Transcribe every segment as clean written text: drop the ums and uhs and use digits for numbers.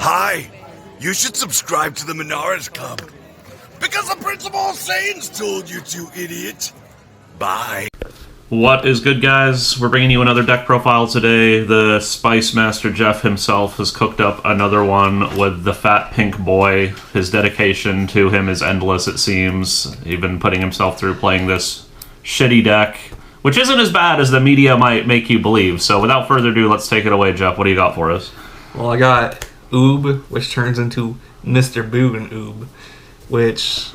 Hi, you should subscribe to the Minaris Club. Because the Principal Saiyans told you to, idiot. Bye. What is good, guys? We're bringing you another deck profile today. The Spice Master Jeff himself has cooked up another one with the Fat Pink Boy. His dedication to him is endless, it seems. Even putting himself through playing this shitty deck, which isn't as bad as the media might make you believe. So without further ado, let's take it away, Jeff. What do you got for us? Well, I got Uub, which turns into Mr. Buu and Uub, which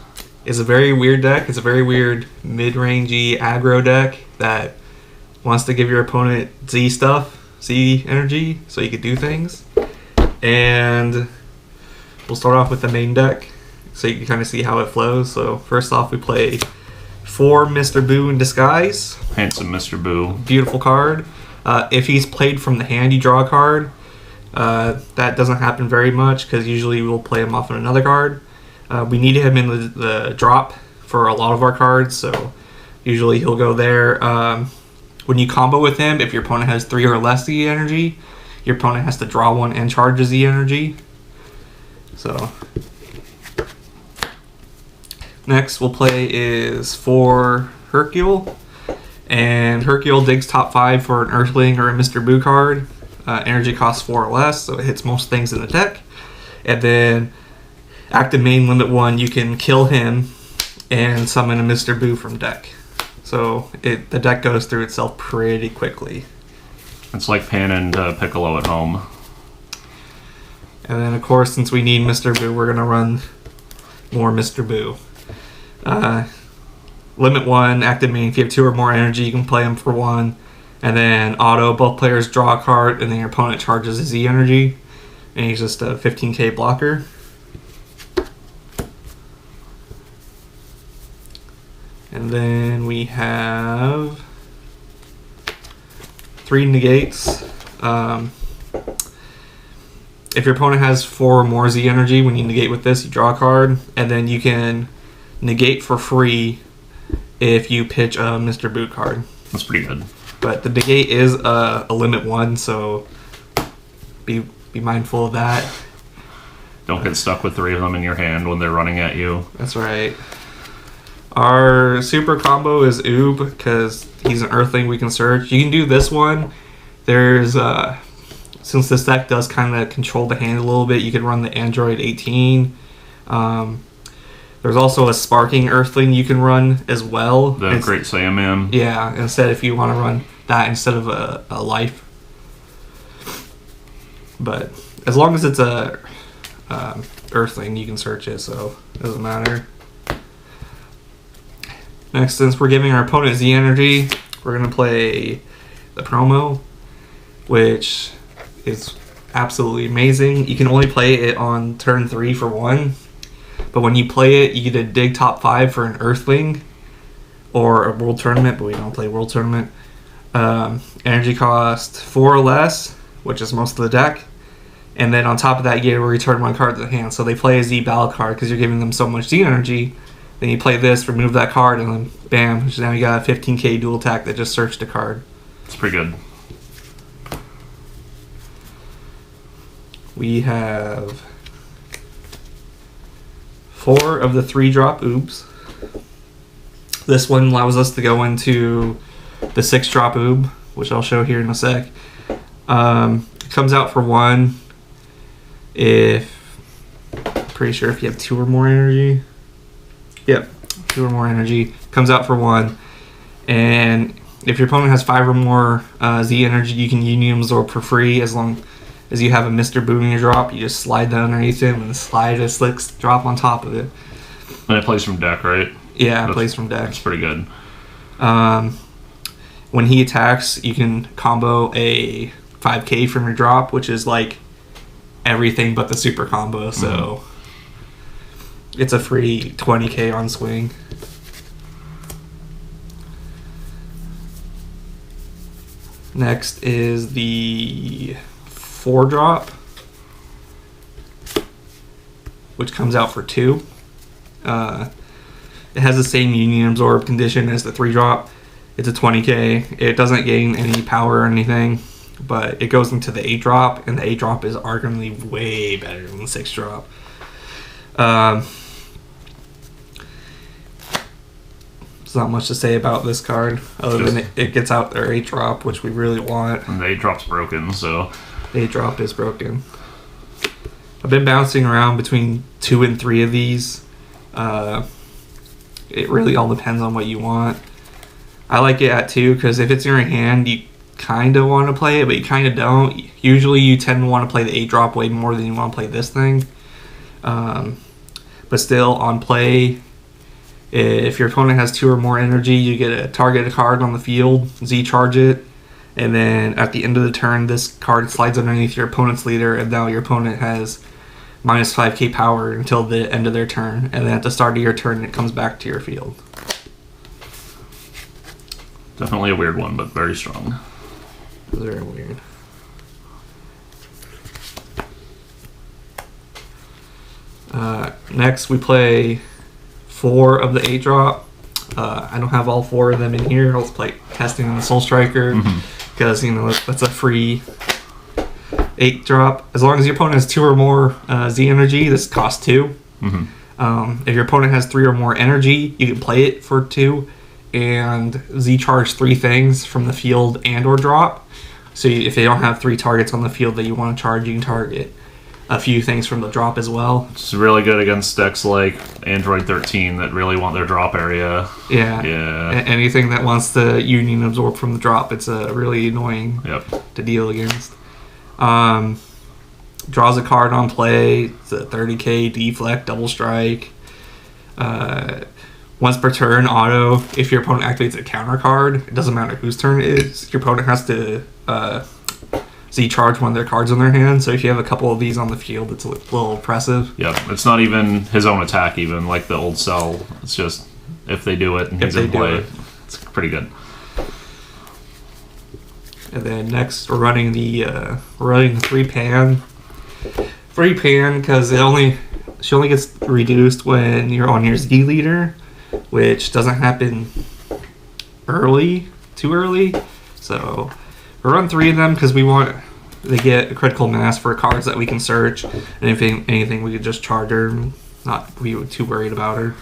is a very weird deck. It's a very weird mid-rangey aggro deck that wants to give your opponent Z stuff, Z energy, so you can do things. And we'll start off with the main deck, so you can kind of see how it flows. So first off, we play 4 Mr. Buu in Disguise. Handsome Mr. Buu. Beautiful card. If he's played from the hand, you draw a card. That doesn't happen very much, because usually we'll play him off on another card. We need him in the drop for a lot of our cards, so usually he'll go there. When you combo with him, if your opponent has 3 or less Z energy, your opponent has to draw 1 and charge a Z energy. So next we'll play is 4 Hercule, and Hercule digs top 5 for an Earthling or a Mr. Buu card. Energy costs 4 or less, so it hits most things in the deck. And then active main limit 1, you can kill him and summon a Mr. Buu from deck. So the deck goes through itself pretty quickly. It's like panning Piccolo at home. And then of course, since we need Mr. Buu, we're gonna run more Mr. Buu. Limit 1, active main. If you have 2 or more energy, you can play him for 1. And then auto, both players draw a card, and then your opponent charges a Z energy. And he's just a 15k blocker. And then we have 3 negates. If your opponent has 4 or more Z energy, when you negate with this, you draw a card. And then you can negate for free if you pitch a Mr. Buu card. That's pretty good. But the negate is a limit 1, so be mindful of that. Don't get stuck with 3 of them in your hand when they're running at you. That's right. Our super combo is Uub, because he's an Earthling we can search. You can do this one. There's, since this deck does kind of control the hand a little bit, you can run the Android 18. There's also a Sparking Earthling you can run as well. The Great Saiyaman. Yeah, instead if you want to run that instead of a life. But as long as it's a Earthling, you can search it, so it doesn't matter. Next, since we're giving our opponent Z energy, we're going to play the promo, which is absolutely amazing. You can only play it on turn 3 for 1, but when you play it, you get to dig top 5 for an Earthling or a World Tournament, but we don't play World Tournament. Energy cost 4 or less, which is most of the deck. And then on top of that, you get to return 1 card to the hand. So they play a Z battle card because you're giving them so much Z energy. Then you play this, remove that card, and then bam, now you got a 15k dual attack that just searched a card. It's pretty good. We have 4 of the 3 drop Uubs. This one allows us to go into the 6 drop Uub, which I'll show here in a sec. It comes out for 1 pretty sure if you have 2 or more energy. Yep, 2 or more energy. Comes out for 1. And if your opponent has 5 or more Z energy, you can Union Absorb for free as long as you have a Mr. Buu in your drop. You just slide down underneath him and slide a slicks drop on top of it. And it plays from deck, right? Yeah, it plays from deck. That's pretty good. When he attacks, you can combo a 5k from your drop, which is like everything but the super combo, so it's a free 20k on swing. Next is the 4 drop, which comes out for 2. It has the same Union Absorb condition as the 3 drop. It's a 20k. It doesn't gain any power or anything. but it goes into the 8-drop, and the 8-drop is arguably way better than the 6-drop. There's not much to say about this card, other than it gets out their 8-drop, which we really want. And the 8-drop's broken, so... The 8-drop is broken. I've been bouncing around between 2 and 3 of these. It really all depends on what you want. I like it at 2 because if it's in your hand, you kind of want to play it, but you kind of don't. Usually you tend to want to play the 8-drop way more than you want to play this thing. But still, on play, if your opponent has 2 or more energy, you get a target card on the field, Z-charge it, and then at the end of the turn, this card slides underneath your opponent's leader, and now your opponent has minus 5k power until the end of their turn, and then at the start of your turn, it comes back to your field. Definitely a weird one, but very strong. Very weird. Next, we play 4 of the 8-drop. I don't have all 4 of them in here. I'll play Testing on the Soul Striker because, you know, that's a free 8-drop. As long as your opponent has 2 or more Z energy, this costs 2. If your opponent has 3 or more energy, you can play it for 2 and Z-charge 3 things from the field and or drop. So if they don't have 3 targets on the field that you want to charge, you can target a few things from the drop as well. It's really good against decks like Android 13 that really want their drop area. Yeah. Anything that wants the Union absorb from the drop, it's really annoying to deal against. Draws a card on play. It's a 30k deflect, double strike. Once per turn, auto. If your opponent activates a counter card, it doesn't matter whose turn it is. Your opponent has to Z-charge one of their cards in their hand. So if you have a couple of these on the field, it's a little oppressive. Yep, it's not even his own attack even, like the old cell. It's just if they do it and he's in play. It's pretty good. And then next we're running the 3-pan. 3-pan because she only gets reduced when you're on your Z leader, which doesn't happen too early. So we run 3 of them because we want to get a critical mass for cards that we can search, and if anything we could just charge her and not be too worried about her.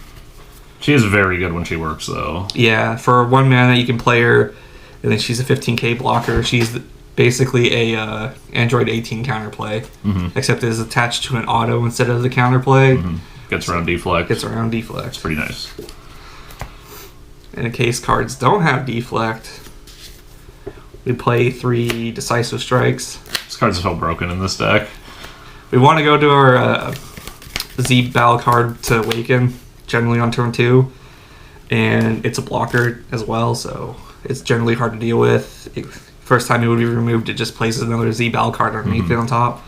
She is very good when she works though. Yeah, for 1 mana you can play her, and then she's a 15k blocker. She's basically a Android 18 counterplay, except it is attached to an auto instead of the counterplay. Gets around deflect. It's pretty nice. And in case cards don't have deflect, we play 3 decisive strikes. This card's so broken in this deck. We want to go to our Z battle card to awaken, generally on turn 2, and it's a blocker as well, so it's generally hard to deal with. First time it would be removed, it just places another Z battle card underneath it on top.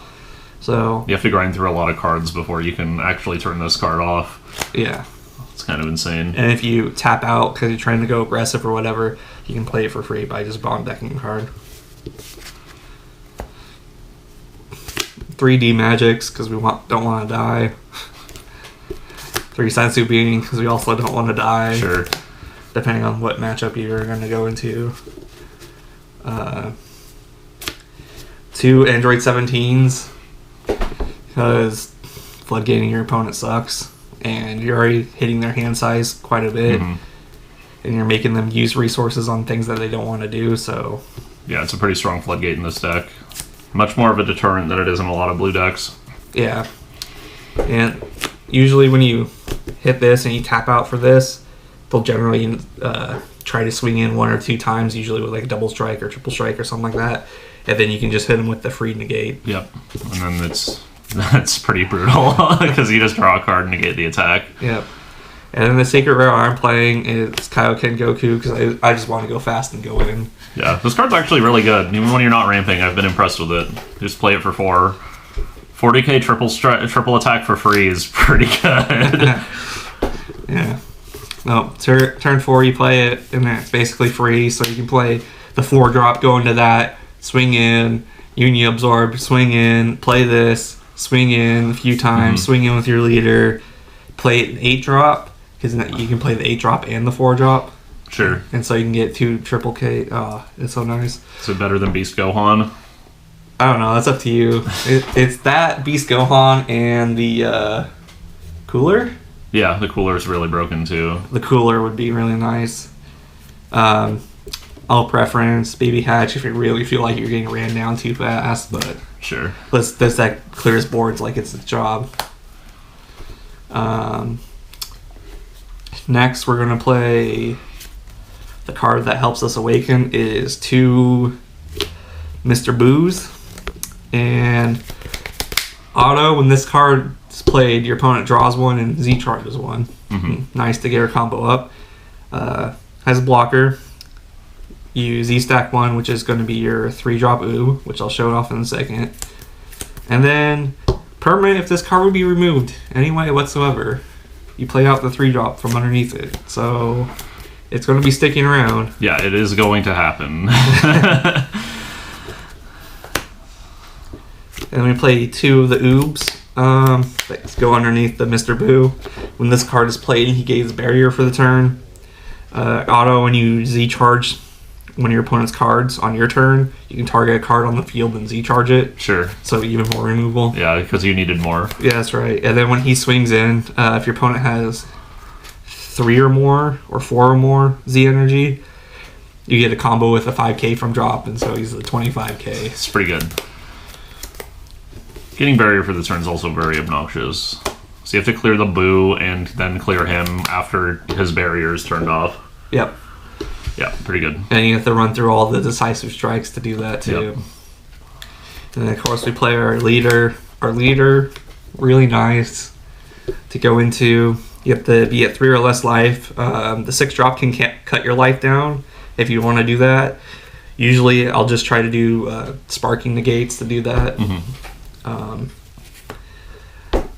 So you have to grind through a lot of cards before you can actually turn this card off. Yeah. It's kind of insane. And if you tap out because you're trying to go aggressive or whatever, you can play it for free by just bond decking a card. 3D magics because we don't want to die. 3 sensu beating because we also don't want to die. Sure. Depending on what matchup you're going to go into. 2 Android 17s because floodgating your opponent sucks, and you're already hitting their hand size quite a bit, and you're making them use resources on things that they don't want to do. So yeah, it's a pretty strong floodgate in this deck. Much more of a deterrent than it is in a lot of blue decks. Yeah, and usually when you hit this and you tap out for this, they'll generally try to swing in 1 or 2 times, usually with like a double strike or triple strike or something like that, and then you can just hit them with the free negate. Yep, and then that's pretty brutal because you just draw a card and negate the attack. Yep. And then the Sacred Rare I'm playing is Kaioken Goku because I just want to go fast and go in. Yeah, this card's actually really good. Even when you're not ramping, I've been impressed with it. Just play it for 4. 40k triple attack for free is pretty good. Yeah. No, turn 4 you play it, and then it's basically free, so you can play the 4-drop, go into that, swing in, Union absorb, swing in, play this, swing in a few times, swing in with your leader, play an 8-drop, because you can play the 8-drop and the 4-drop. Sure. And so you can get 2 triple K. Oh, it's so nice. Is it better than Beast Gohan? I don't know. That's up to you. It's that Beast Gohan and the cooler. Yeah, the cooler is really broken too. The cooler would be really nice. All preference Baby Hatch if you really feel like you're getting ran down too fast, but Sure. this deck clears boards like it's its job. Next, we're gonna play. The card that helps us awaken is 2 Mr. Boos. And auto, when this card is played, your opponent draws 1 and Z charges 1. Nice to get her combo up. Has a blocker. You Z stack 1, which is going to be your 3-drop Uub, which I'll show off in a second. And then, permanent, if this card would be removed any way whatsoever, you play out the 3-drop from underneath it. So, it's going to be sticking around. Yeah, it is going to happen. And we play 2 of the Oobs. That go underneath the Mr. Buu. When this card is played, he gains barrier for the turn. Auto, when you Z-charge one of your opponent's cards on your turn, you can target a card on the field and Z-charge it. Sure. So even more removal. Yeah, because you needed more. Yeah, that's right. And then when he swings in, if your opponent has 3 or more, or 4 or more Z energy, you get a combo with a 5k from drop, and so he's the 25k. It's pretty good. Getting barrier for the turn is also very obnoxious. So you have to clear the Buu and then clear him after his barrier is turned off. Yep. Yeah, pretty good. And you have to run through all the decisive strikes to do that too. Yep. And then of course we play our leader. Our leader, really nice to go into. You have to be at 3 or less life. The 6-drop can cut your life down if you want to do that. Usually I'll just try to do sparking negates to do that.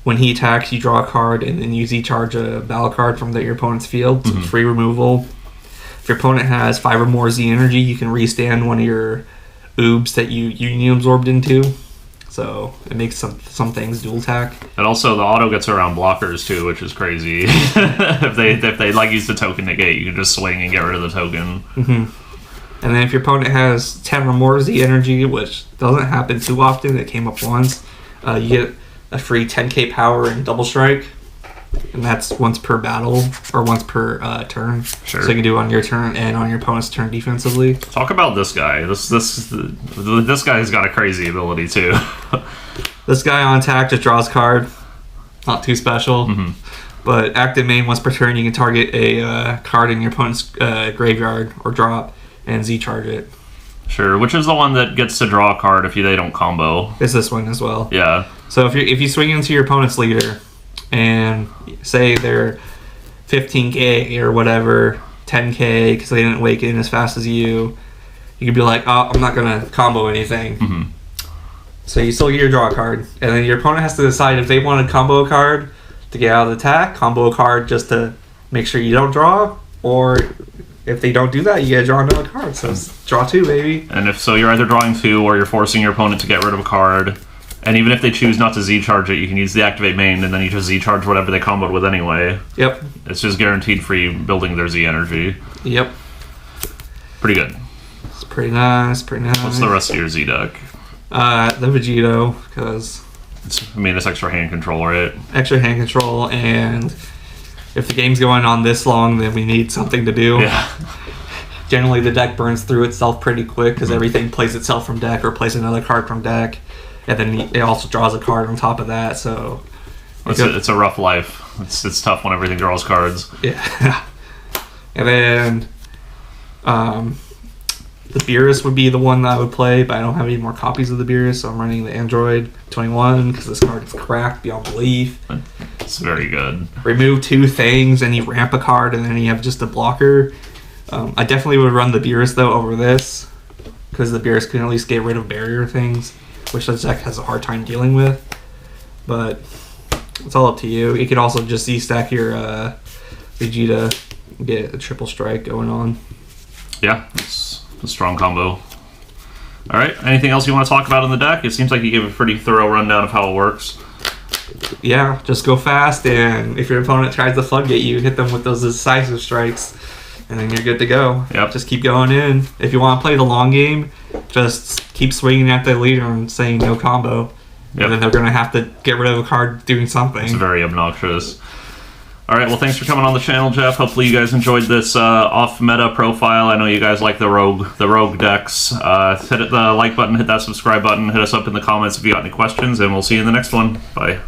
When he attacks, you draw a card and then you Z-charge a battle card from your opponent's field. So free removal. If your opponent has 5 or more Z energy, you can restand one of your Oobs that you Union Absorbed into. So it makes some things dual attack. And also the auto gets around blockers too, which is crazy. if they like use the token negate, you can just swing and get rid of the token. And then if your opponent has 10 or more Z energy, which doesn't happen too often, it came up once, you get a free 10k power and double strike. And that's once per battle, or once per turn. Sure. So you can do it on your turn and on your opponent's turn defensively. Talk about this guy. This guy's got a crazy ability too. This guy on attack just draws card. Not too special. But active main, once per turn, you can target a card in your opponent's graveyard or drop and Z-charge it. Sure, which is the one that gets to draw a card if they don't combo. It's this one as well. Yeah. So if you swing into your opponent's leader and say they're 15k or whatever, 10k because they didn't wake in as fast as you could be like, oh, I'm not going to combo anything. So you still get your draw card. And then your opponent has to decide if they want to combo a card to get out of the attack, combo a card just to make sure you don't draw, or if they don't do that, you get to draw another card. So it's draw 2, baby. And if so, you're either drawing 2 or you're forcing your opponent to get rid of a card. And even if they choose not to Z-charge it, you can use the activate main, and then you just Z-charge whatever they comboed with anyway. Yep. It's just guaranteed free building their Z energy. Yep. Pretty good. It's pretty nice, What's the rest of your Z deck? The Vegito, because it's extra hand control, right? extra hand control, and if the game's going on this long, then we need something to do. Yeah. Generally, the deck burns through itself pretty quick because everything plays itself from deck or plays another card from deck. And then it also draws a card on top of that, so... It's a rough life. It's tough when everything draws cards. Yeah. And then... the Beerus would be the one that I would play, but I don't have any more copies of the Beerus, so I'm running the Android 21 because this card is cracked beyond belief. It's very good. Remove 2 things, and you ramp a card, and then you have just a blocker. I definitely would run the Beerus, though, over this, because the Beerus can at least get rid of barrier things, which the deck has a hard time dealing with. But it's all up to you. You could also just Z-stack your Vegeta, get a triple strike going on. Yeah, it's a strong combo. Alright, anything else you want to talk about in the deck? It seems like you gave a pretty thorough rundown of how it works. Yeah, just go fast, and if your opponent tries to floodgate you, hit them with those decisive strikes. and then you're good to go. Yep. Just keep going in. If you want to play the long game, just keep swinging at the leader and saying no combo. Yep. And then they're going to have to get rid of a card doing something. It's very obnoxious. All right, well, thanks for coming on the channel, Jeff. Hopefully you guys enjoyed this off-meta profile. I know you guys like the rogue decks. Hit the like button, hit that subscribe button, hit us up in the comments if you got any questions, and we'll see you in the next one. Bye.